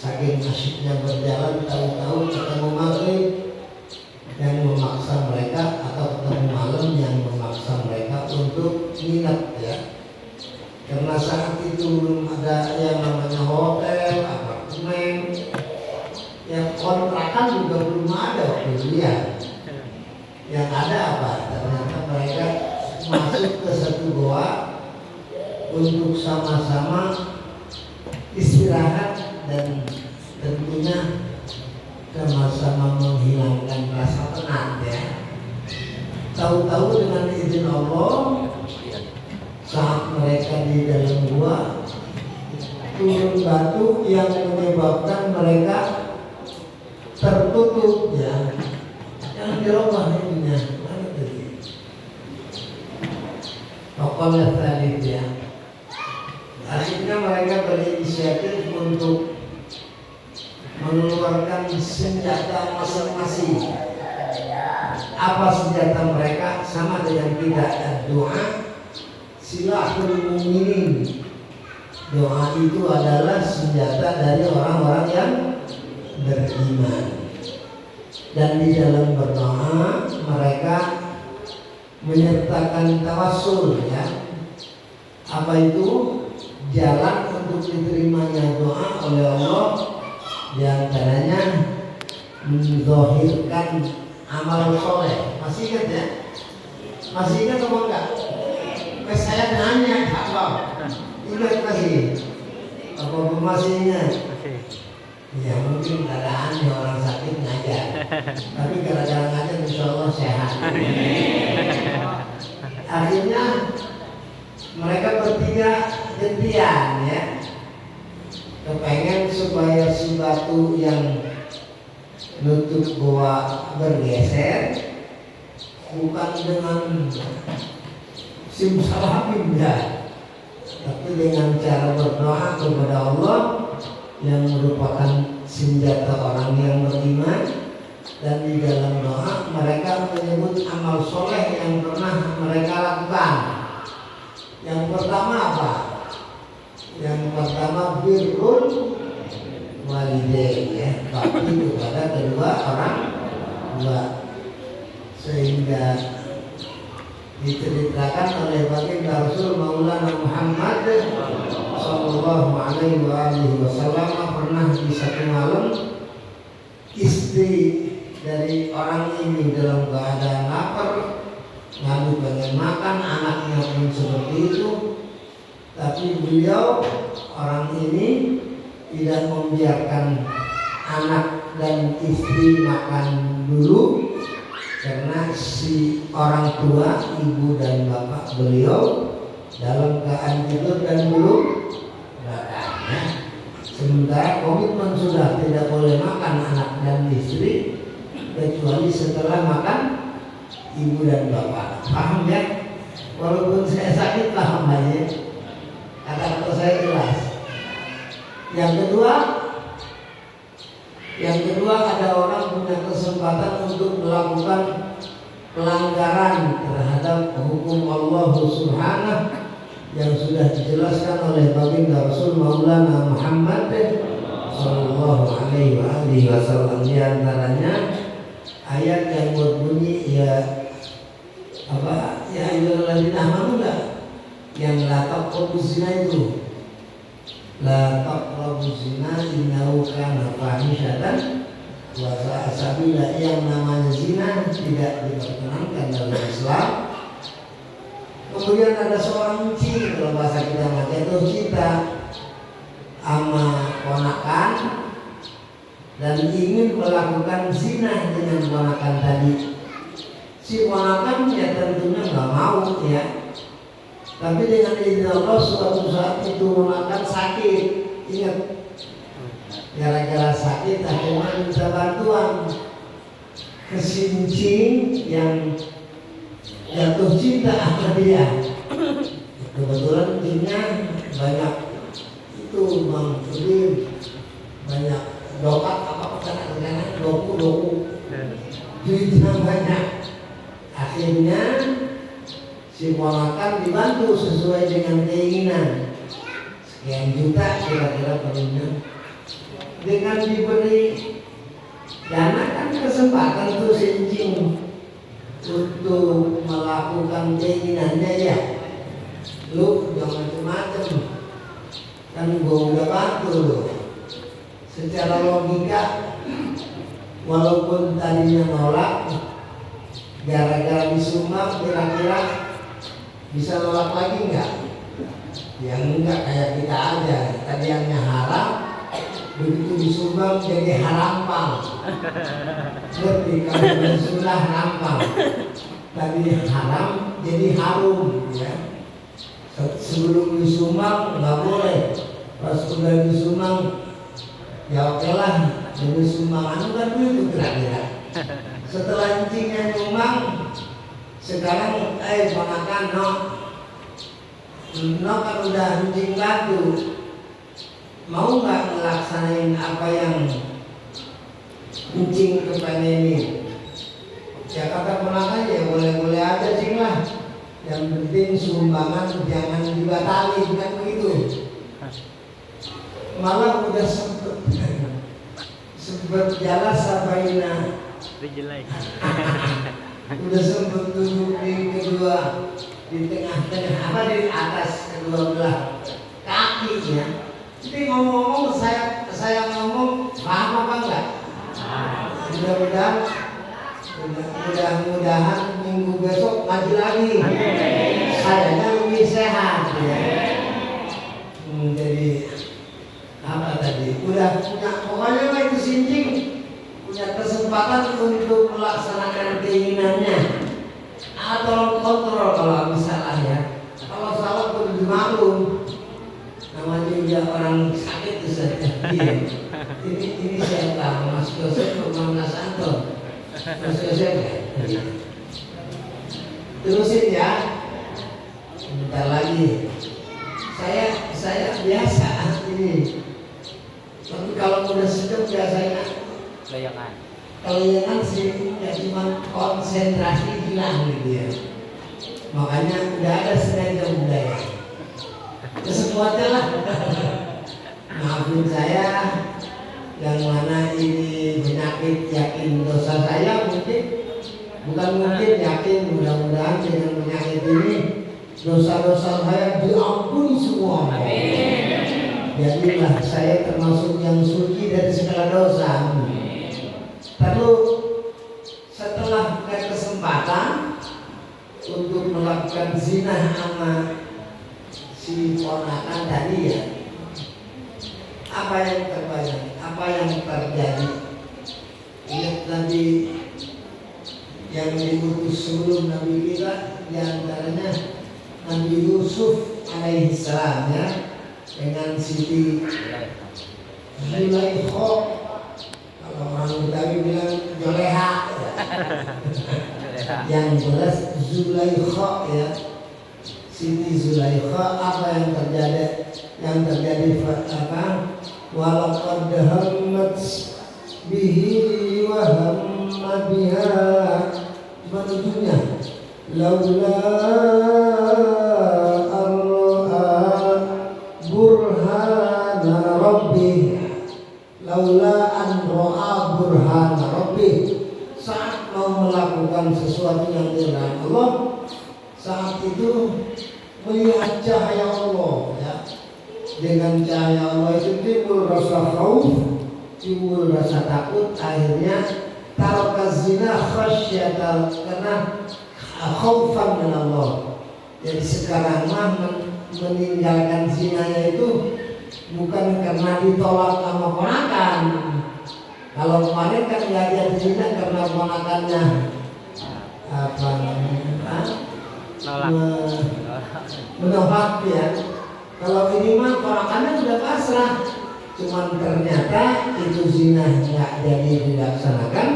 saking asyiknya berjalan tahu-tahu ketemu maghrib dan memaksa mereka nginep ya. Karena saat itu belum ada yang namanya hotel, apartemen, yang kontrakan juga belum ada waktu itu ya. Yang ada apa? Ternyata mereka masuk ke satu goa untuk sama-sama istirahat dan tentunya sama-sama menghilangkan rasa penat ya. Tahu-tahu dengan izin Allah, saat mereka di dalam gua turun batu yang menyebabkan mereka tertutup ya. Yang dirubah ininya mana tadi? Pokoknya tadi ya. Akhirnya mereka berinisiatif untuk mengeluarkan senjata masing-masing. Apa senjata mereka? Sama dengan kita doa. Silahul mu'minin. Doa itu adalah senjata dari orang-orang yang beriman. Dan di dalam berdoa mereka menyertakan tawassul ya. Apa itu? Jalan untuk diterimanya doa oleh Allah di antaranya menzohirkan amal soleh. Masih ingat ya? Masih ingat apa enggak? Saya nanya apa? Ingat masih? Apa masih ingat? Ya mungkin keadaan orang sakit ngajar, tapi gara-gara ngajar insya Allah sehat. Akhirnya mereka bertiga gantian ya, kepengen supaya si batu yang nutup goa bergeser, bukan dengan simsalabim ya, tapi dengan cara berdoa kepada Allah yang merupakan senjata orang yang beriman. Dan di dalam doa mereka menyebut amal soleh yang pernah mereka lakukan. Yang pertama apa? Yang pertama birrul walidain ya, bakti kepada kedua orang tua. Sehingga diceritakan oleh baginda Rasul Maulana Muhammad sallallahu alaihi wasallam pernah di satu malam istri dari orang ini dalam keadaan lapar, ngadu pengen makan, anaknya pun seperti itu, tapi beliau orang ini tidak membiarkan anak dan istri makan dulu karena si orang tua, ibu dan bapak beliau dalam keadaan tidur dan belum makannya. Sementara komitmen sudah tidak boleh makan anak dan istri kecuali setelah makan ibu dan bapak. Paham ya? Walaupun saya sakit paham aja. Kata-kata saya jelas. Yang kedua ada orang punya kesempatan untuk melakukan pelanggaran terhadap hukum Allah Subhanahu yang sudah dijelaskan oleh baginda Rasul Maulana Muhammad sallallahu alaihi wasallam. Di antaranya ayat yang berbunyi ya apa? Ya ayyuhalladzina amanu yang la taqrabuz zina itu. La taqrabuz zina innahu kana fahishatan wa sa'a sabila. Yang namanya zina tidak diperkenankan dalam Islam. Kemudian ada seorang cing, kalau bahasa kita jatuh cinta sama ponakan dan ingin melakukan zina dengan ponakan tadi. Si ponakan ya tentunya nggak mau ya. Tapi dengan izin Allah suatu saat itu ponakan sakit, ingat, gara-gara sakit akhirnya minta bantuan ke si cing yang jatuh cinta sama dia. Kebetulan timnya banyak itu Bang Sudir, banyak dokat apa pesanan doku duitnya banyak. Akhirnya si ponakan dibantu sesuai dengan keinginan, sekian juta kira-kira perlunya. Dengan diberi dana kan kesempatan tuh si cing untuk melakukan keinginannya ya. nggak macam-macam. Kan gua udah bantu loh. Secara logika, walaupun tadinya nolak, gara-gara disumbang kira-kira bisa nolak lagi nggak? Yang enggak kayak kita aja. Tadi yang haram, begitu disumbang jadi harampang. Ngerti kalau sudah harampang. Tadi haram jadi harum, ya. Sebelum disumbang nggak boleh. Pas sudah disumbang, ya oke lah. Jadi sumbangan kan dulu kira-kira. Setelah encingnya nyumbang, sekarang makan no kan udah encing batu. Mau nggak melaksanain apa yang encing kepengenin? Ya kata ponakan ya boleh-boleh aja cing lah. Yang penting sumbangan jangan dibatali, bukan begitu. Malah udah sempet jalan sabaina. Udah sempet duduk di kedua, di tengah-tengah apa di atas kedua belah kakinya. Jadi ngomong-ngomong saya ngomong paham apa enggak? Mudah-mudahan minggu besok maju lagi. Sayanya lebih sehat ya. Jadi apa tadi? Udah punya pokoknya mah itu sinjing punya kesempatan untuk melaksanakan keinginannya. Atau kontrol kalau misalnya ya. Kalau salah perlu dimaklum. Namanya juga orang sakit itu saja. Ini siapa? Mas Yosef atau Mas Anton? Mas Yosef ya? Terusin ya. Bentar lagi. Saya biasa ini. Tapi kalau udah sedang biasanya Layangan sih ya cuma konsentrasi hilang gitu ya. Makanya udah ada sengaja budaya. Kesemuanya lah. Maafin saya yang mana ini penyakit yakin dosa saya bukan mungkin yakin mudah-mudahan dengan penyakit ini dosa-dosa saya diampuni semua. Jadilah saya termasuk yang suci dari segala dosa. Lalu setelah kesempatan untuk melakukan zina sama si ponakan tadi ya, apa yang terbayang, apa yang terjadi? Ingat Nabi yang diutus sebelum Nabi kita, diantaranya Nabi Yusuf alaihissalam ya, dengan Siti Zulaikha, kalau orang Betawi bilang Joleha ya. Yang jelas Zulaikha ya, Siti Zulaikha. Apa yang terjadi? Yang terjadi apa? Walaqad hammat bihi wa hamma biha, maksudnya laula burhana rabbih, laula an ra'a burhana rabbih, saat mau melakukan sesuatu yang dilarang Allah, saat itu melihat cahaya Allah ya. Dengan cahaya Allah itu timbul rasa khauf, timbul rasa takut, akhirnya taraka zina khasyatan, karena khaufan min Allah. Jadi sekarang mah meninggalkan zinanya itu bukan karena ditolak sama ponakan. Kalau kemarin kan nggak jadi zina karena ponakannya apa menolak ya. Kalau ini mah ponakannya sudah pasrah, cuman ternyata itu zina nggak jadi dilaksanakan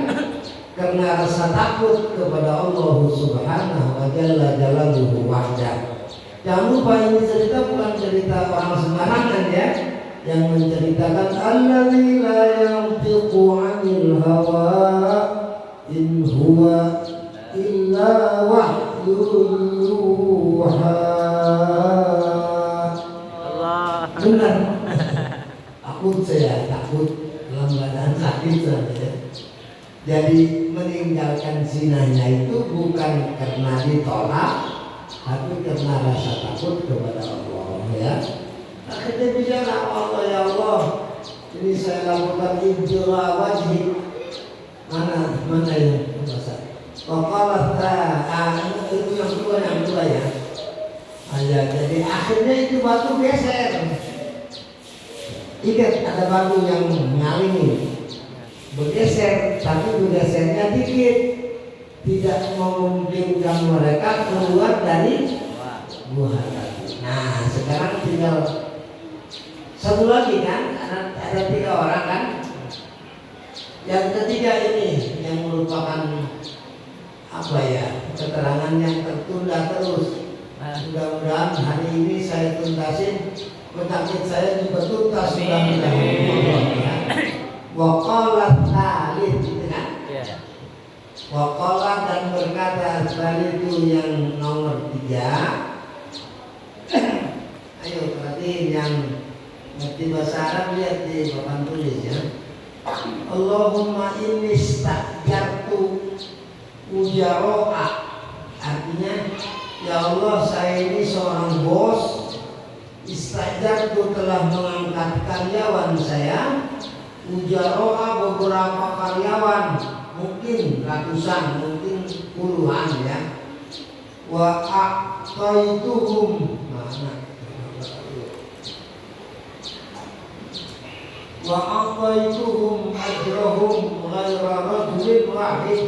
karena rasa takut kepada Allah Subhanahu wa Jalla Jalaluhu wahdah. Jangan lupa ini cerita bukan cerita orang sembarangan ya, yang menceritakan alladzi la yantiqu 'anil hawa in huwa illa wahyun yuha. Allah. Benar. Saya takut dalam keadaan sakit saja. Jadi meninggalkan zinanya itu bukan karena ditolak, tapi karena rasa takut kepada Allah ya. Akhirnya bicara Allah, ya Allah, ini saya lakukan ibtila wajhi. Mana ya bahasa? Waqalat itu yang dua ya. Jadi akhirnya itu batu geser. Ingat ada batu yang nyaring bergeser, tapi bergesernya dikit, tidak memungkinkan mereka keluar dari gua tadi. Nah sekarang tinggal satu lagi kan, ada 3 orang kan. Yang ketiga ini yang merupakan apa ya, keterangan yang tertunda terus. Mudah-mudahan hari ini saya tuntasin, penyakit saya juga tuntas mudah-mudahan. Waqalat Khalid gitu kan? Waqalat dan berkata Khalid itu yang nomor 3. Ayo perhatiin yang ngerti bahasa Arab, lihat di papan tulis ya. Allahumma inni stajartu ujaro'a. Artinya, ya Allah, saya ini seorang bos. Istajartu telah mengangkat karyawan saya. Ujaro'a beberapa karyawan, mungkin ratusan, mungkin puluhan ya. Wa a'taituhum wa a'taituhum ajrahum ghaira rajulin wahid.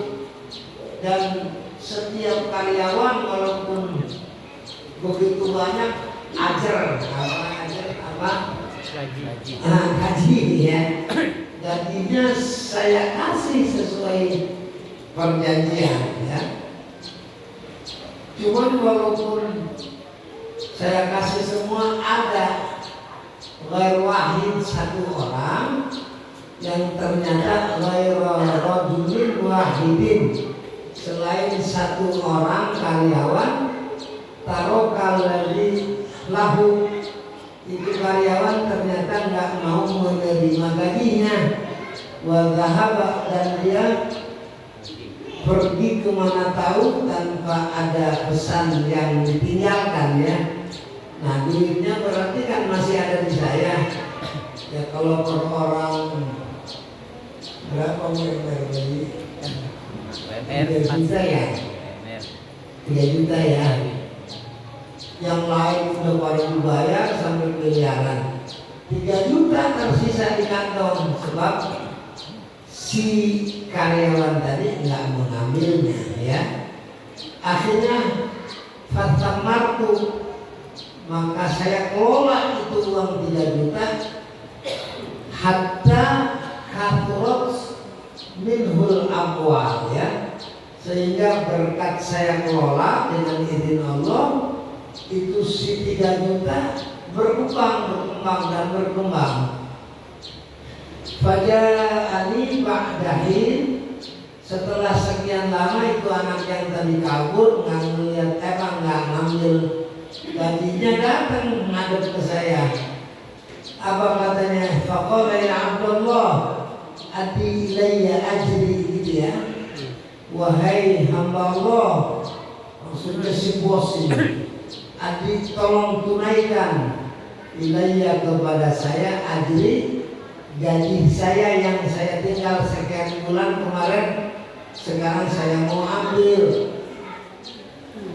Dan setiap karyawan walaupun begitu banyak ajar gaji ya, gajinya saya kasih sesuai perjanjian ya. Cuman walaupun saya kasih semua, ada ghair wahid, 1 orang yang ternyata ghair rajulin wahidin, selain 1 orang karyawan tarokal ladzi lahu, itu karyawan ternyata nggak mau menerima gajinya. Wa dhahaba, dan dia pergi kemana tahu tanpa ada pesan yang ditinggalkan ya. Nah duitnya berarti kan masih ada di saya ya. Kalau per orang berapa UMR gaji? 3 juta ya, 3 juta ya. Yang lain udah pada dibayar sampai miliaran, 3 juta tersisa di kantong sebab si karyawan tadi nggak mengambilnya ya. Akhirnya fatamartu, maka saya kelola itu uang 3 juta hatta kathurat minhul amwal ya, sehingga berkat saya kelola dengan izin Allah itu si 3 juta berkembang dan berkembang. Faja'ani ba'dahin, setelah sekian lama itu anak yang tadi kabur nggak ngeliat nggak ngambil gajinya, datang menghadap ke saya. Apa katanya? Faqala ya Abdullah adi ilayya ajri, gitu ya. Wahai hamba Allah, maksudnya si bos ini, adi tolong tunaikan ilayya kepada saya ajri, gaji saya yang saya tinggal sekian bulan kemarin, sekarang saya mau ambil.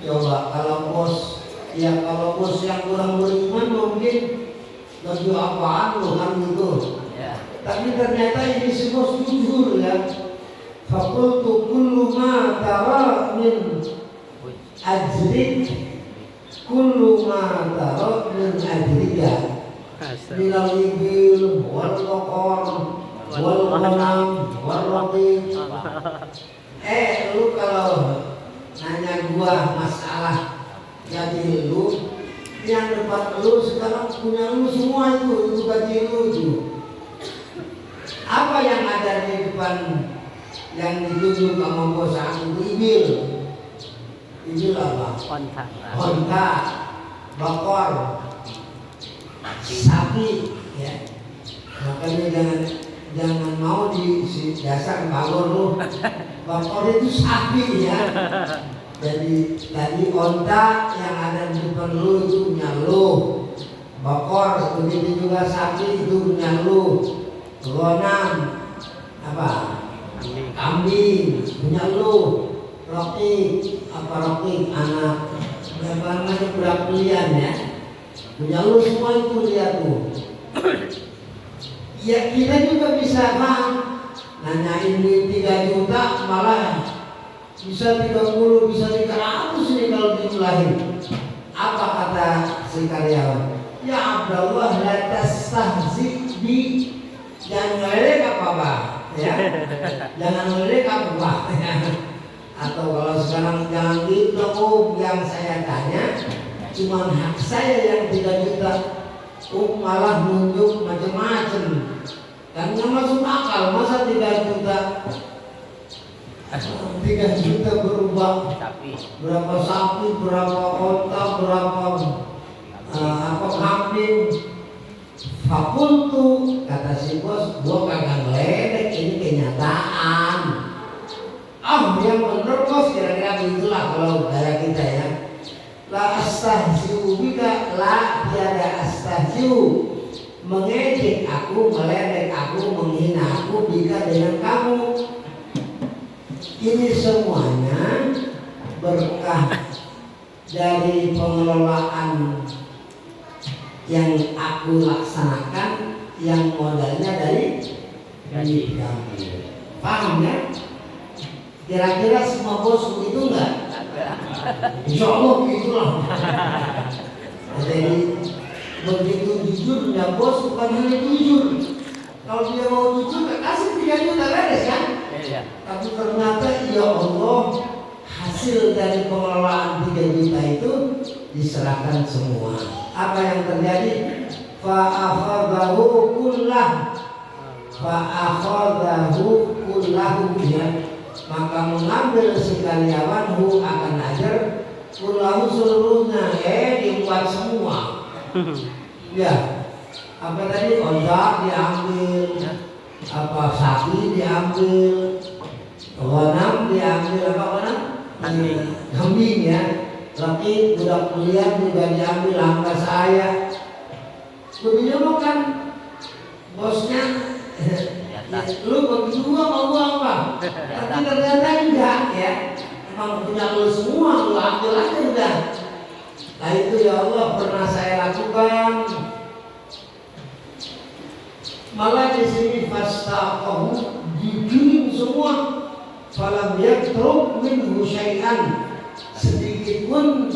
Coba kalau bos yang kurang beriman mungkin baju apaan lu kan gitu ya. Tapi ternyata ini si bos jujur ya. Fakultu kullu ma tara min ajrik, kullu ma tara min ajrika, minal ibil wal baqar wal ghanam wal raqib. Lu kalau nanya gua masalah gaji lu, yang depan lu sekarang punya lu semua, itu gaji lu itu. Apa yang ada di depan yang ditunjuk sama bos aku? Ibil apa? Onta, bakor, sapi ya. Makanya jangan mau di dasar bakor lu. Bakor itu sapi ya. Jadi tadi onta yang ada di depan lu itu punya lu. Bokor begitu juga sapi itu punya lu. Gonam apa? Kambing punya lu. Roti anak. Bagaimana berapa pilihan ya? Punya lu semua itu dia tuh. Ya kita juga bisa paham. Nanyain duit 3 juta malah bisa 30, bisa 300 ini kalau dimulahin. Apa kata si karyawan? Ya Abdullah la tastahzi bi, jangan ngeledek apa Pak? Ya. Jangan ngeledek apa Pak? Atau kalau sekarang jangan gitu, yang saya tanya cuma hak saya yang 3 juta. Malah nunjuk macam-macam. Kan nggak masuk akal, masa 3 juta 3 juta berubah berapa sapi, berapa onta, berapa kambing. Fakultu, kata si bos, gua kagak ngeledek, ini kenyataan. Yang bener bos, kira-kira begitulah kalau gaya kita ya. La astahzi'u bika, la tiada astahzi'u, mengejek aku, meledek aku, menghina aku bika dengan kamu. Ini semuanya berkah dari pengelolaan yang aku laksanakan, yang modalnya dari gaji. Paham ya? Kira-kira semua bos begitu enggak? Insya Allah begitulah. Jadi begitu jujurnya bos, bukan hanya jujur. Kalau dia mau jujur, kasih 3 juta beres kan? Tapi ternyata ya Allah, hasil dari pengelolaan 3 juta itu diserahkan semua. Apa yang terjadi? Fa'akhadahu kullahu ya. Maka mengambil si karyawan akan ajar kullahu seluruhnya, dibuat semua. Ya, apa tadi? Onta diambil, apa sapi diambil, ghanam diambil, apa ghanam? Kambing ya. Tapi budak kuliah juga diambil, angka saya. Begitu kan bosnya, lu bagi dua mau gua apa? Tapi ternyata enggak ya. Emang punya lu semua, lu ambil aja udah. Nah itu ya Allah pernah saya lakukan. Malah di sini fastaqahu, digiring semua. Falam yatruk minhu syai'an, sedikit pun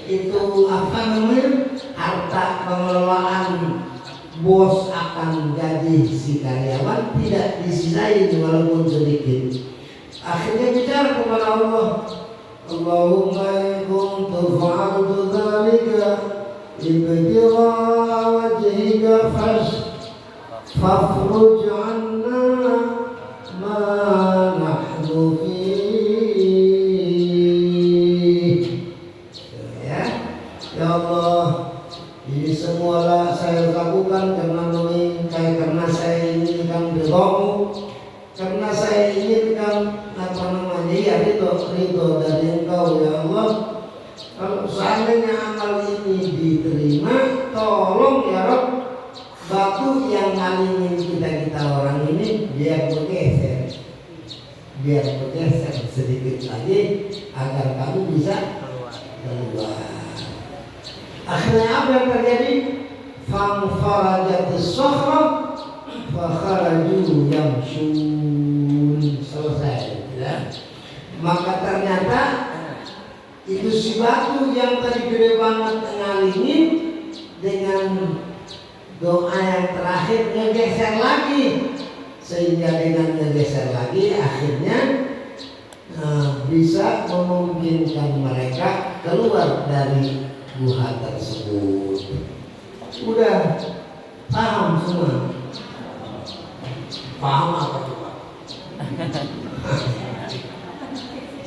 itu apa namanya, harta pengelolaan bos akan gaji si karyawan tidak disisain walaupun sedikit. Akhirnya bicara kepada Allah, Allahumma in kuntu fa'altu dzalika ibtigha'a wajhika fafruj 'anna ma nahnu fihi. Ya Allah, ini semualah saya lakukan karena saya inginkan ridhamu, karena saya inginkan ridho dari Engkau ya Allah. Kalau seandainya amal ini diterima, tolong ya Rabb, batu yang ngalingin kita orang ini biar bergeser sedikit lagi agar kamu bisa keluar. Akhirnya apa yang terjadi? Fanfarajatis sohra fakharaju yamshun. Selesai ya. Maka ternyata itu si batu yang tadi gede banget ngalingin, dengan doa yang terakhir ngegeser lagi, sehingga dengan ngegeser lagi akhirnya bisa memungkinkan mereka keluar dari gua tersebut. Udah paham semua? Paham apa coba?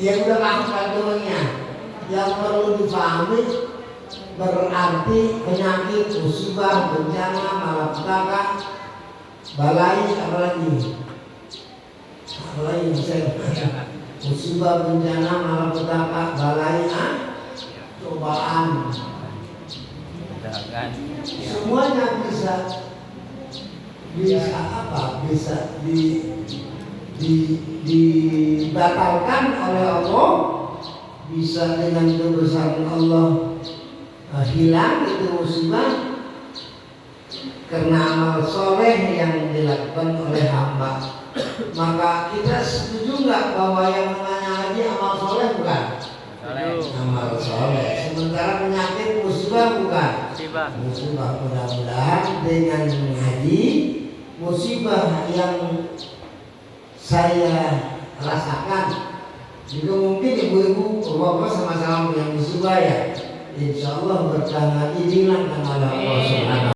Ya udah paham kandungannya. Yang perlu dipahami berarti penyakit, musibah, bencana, malapetaka, balai, apalagi musibah, bencana, malapetaka, dibatalkan oleh Allah, bisa dengan kebesaran Allah hilang itu musibah karena amal soleh yang dilakukan oleh hamba. Maka kita setuju nggak bahwa yang namanya haji amal soleh bukan? Amal soleh. Sementara penyakit musibah bukan? Musibah. Mudah-mudahan dengan haji musibah yang saya rasakan juga mungkin ibu-ibu bapak sama-sama punya musibah ya. Insya Allah berkah ini lah Allah Subhanahu